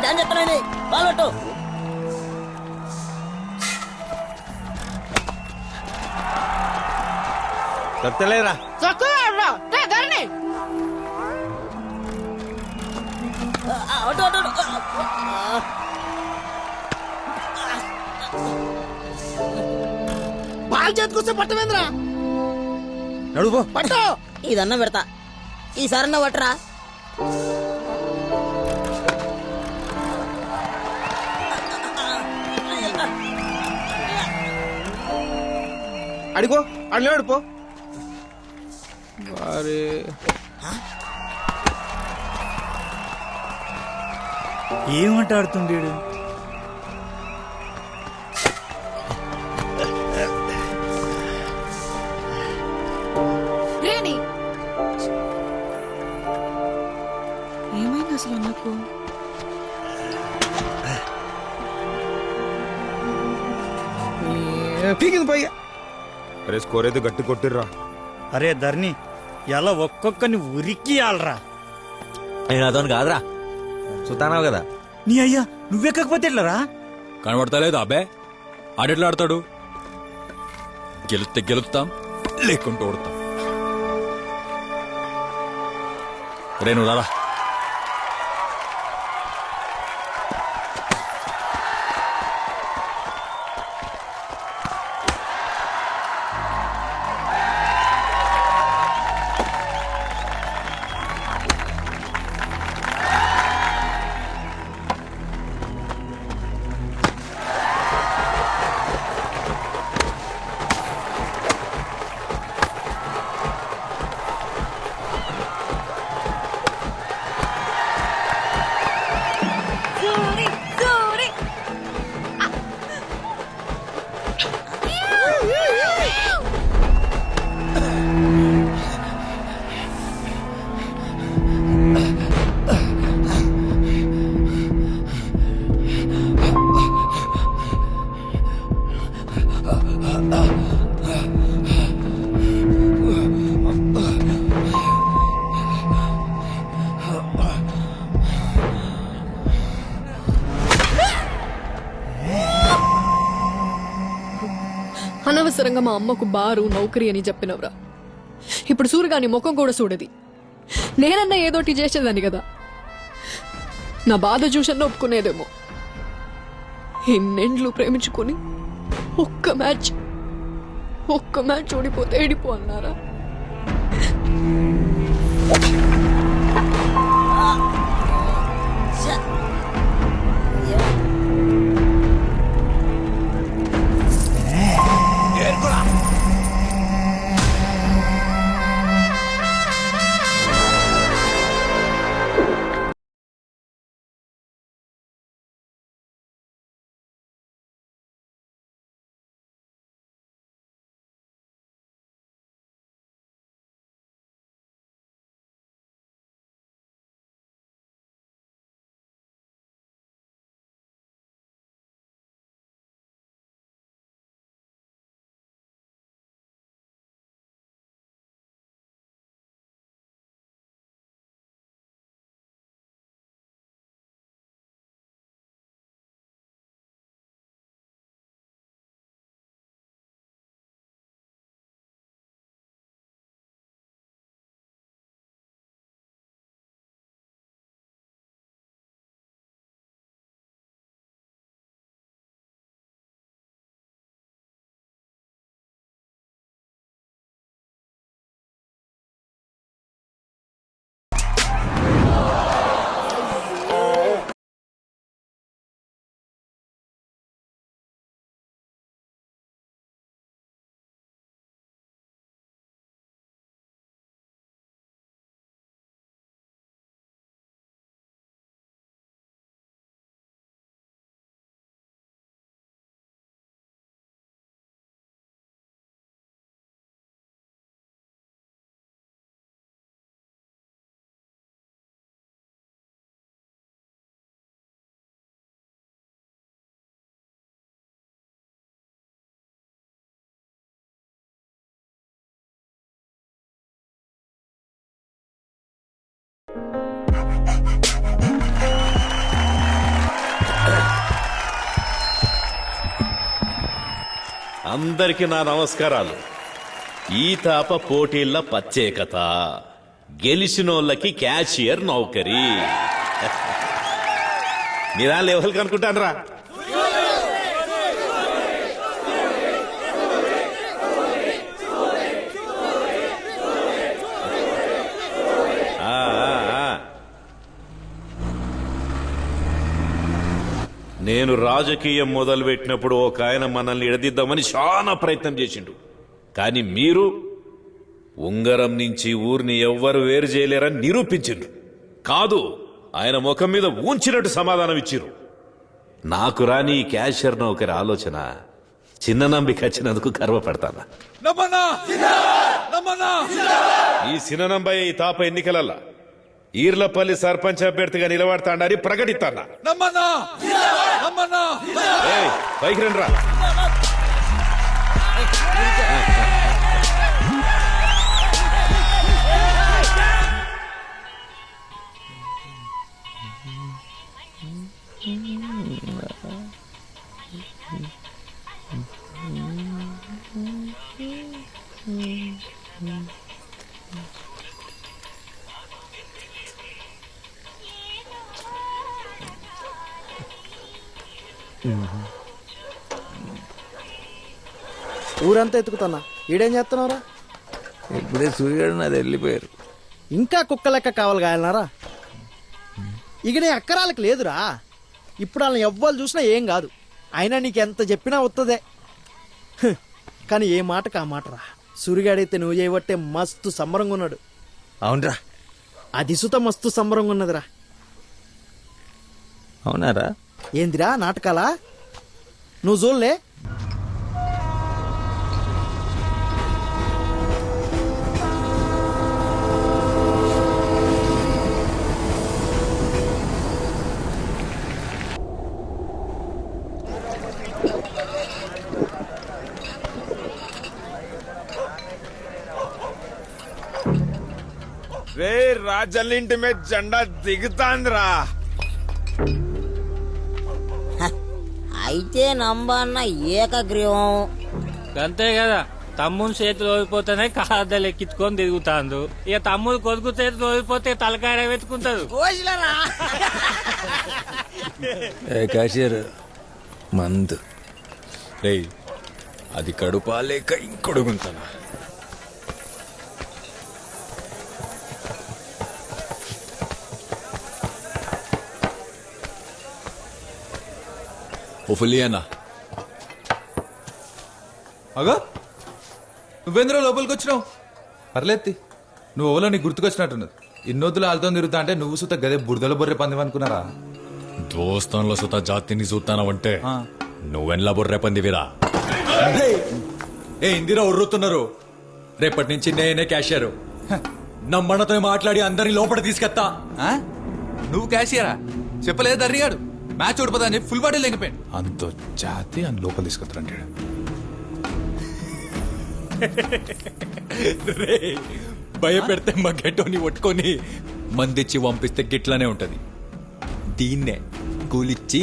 Dance చెప్తానని పాల్గొట్టు. చెప్తలేరా అటు అటు బాల్ చేతికొస్తే పట్టమేంద్రా నడువు పట్టు. ఇదన్నా పెడతా, ఈసారన్నా పట్టరా. అడిగో అడిలో అడిపో అరే ఏమంటాడుతుండేడు? ఏమైంది అసలు అన్నకు? పీకింది పైగా. అరే స్కోర్ అయితే గట్టి కొట్టిర్రా. అరే ధర్ని, ఎలా ఒక్కొక్కని ఉరికియాలరా. నేను అతను కాదురా, సుతానావు కదా. నీ అయ్యా నువ్వెక్కకపోతే ఎట్లరా? కనబడతలేదు అబ్బే, ఆడెట్లా ఆడతాడు? గెలుస్తే గెలుస్తాం, లేకుంటూ ఓడతాం. రేణు రారా. అనవసరంగా మా అమ్మకు బారు నౌకరీ అని చెప్పినవరా. ఇప్పుడు సూర్యగాని ముఖం కూడా చూడది. నేనన్నా ఏదోటి చేసేదాన్ని కదా. నా బాధ చూసన్నా ఒప్పుకునేదేమో. ఎన్నెండ్లు ప్రేమించుకొని ఒక్క మ్యాచ్ ఓడిపోతే ఏడిపో అన్నారా? అందరికి నా నమస్కారాలు. ఈ తాప పోటీల ప్రత్యేకత గెలిచినోళ్ళకి క్యాషియర్ నౌకరీ. మీరా లెవెల్ కనుకుంటానరా? నేను రాజకీయం మొదలుపెట్టినప్పుడు ఒక ఆయన మనల్ని ఎడదిద్దామని చాలా ప్రయత్నం చేసిండు. కానీ మీరు ఉంగరం నుంచి ఊరిని ఎవ్వరు వేరు చేయలేరని నిరూపించిండ్రు. కాదు, ఆయన ముఖం మీద ఊంచినట్టు సమాధానం ఇచ్చిర్రు. నాకు రాని ఈ క్యాషియర్ నౌకరి ఆలోచన చిన్న నంబికి వచ్చినందుకు గర్వపడతాను. ఈ సిననంబయ్య ఈ తాప ఎన్నికలల్లా ఈర్లపల్లి సర్పంచ్ అభ్యర్థిగా నిలబడతాడని ప్రకటిస్తానా. ఏయ్, పైకి రండిరా. ఊరంతా ఎత్తుకుతున్నా. ఈడేం చేస్తున్నారా? ఇప్పుడే సూర్యుడు నాది వెళ్ళిపోయారు. ఇంకా కుక్క లెక్క కావాలి గాయలనారా? ఇక నీ అక్కరాలకు లేదురా. ఇప్పుడు వాళ్ళని ఎవ్వరు చూసినా ఏం కాదు. అయినా నీకెంత చెప్పినా వస్తుందే. కానీ ఏ మాటకు ఆ మాటరా. సూర్యుగాడైతే నువ్వు చేయబట్టే మస్తు సంబరంగా ఉన్నాడు. అవునరా? అది సుత మస్తు సంబరంగా ఉన్నదిరా. అవునారా? ఏందిరా నాటకాలా? నువ్వు చూడలే? రే రాజల్లింటి మీద జెండా దిగుతాందిరా. అయితే నంబన్న ఏకగ్రీవం. అంతే కదా, తమ్ముని చేతులు ఓడిపోతేనే కాదలు ఎక్కించుకొని తిరుగుతాండు. ఇక తమ్ముడు కొడుకు చేతులు ఓడిపోతే తలకాయ వెతుకుంటారు. క్యాషియర్ మందు రేయ్, అది కడుపా లేక ఇంకొడుగుంటానా? ఓ ఫుల్లీ అన్నా. అగా నువ్వేంద్ర లోపలికి వచ్చినావు? పర్లేదు, నువ్వు ఓలో నీకు గుర్తుకొచ్చినట్టున్నది. ఇన్నొద్దులు వాళ్ళతో తిరుగుతా అంటే నువ్వు సుత గదే బురదల బొర్రె పంది అనుకున్నారా? దోస్తాన్లో సుత జాతిని చూస్తానవంటే నువ్వెన్లా బొర్రె పందివిరా. ఏ ఇందిరా ఉర్రుతున్నారు. రేపటి నుంచి నేనే క్యాషియర్. నమ్మన్నతో మాట్లాడి అందరినీ లోపల తీసుకెత్తా. నువ్వు క్యాషియరా? చెప్పలేదు దర్రిగాడు. మ్యాచ్ ఓడిపోతా అని ఫుల్ బాడీ లేకపోయాడు. అంత జాతి అని లోపల తీసుకొస్తారంటాడు. భయపెడితే మా గెట్టోని పట్టుకొని మందిచ్చి పంపిస్తే గిట్లనే ఉంటది. దీన్నే కూలిచ్చి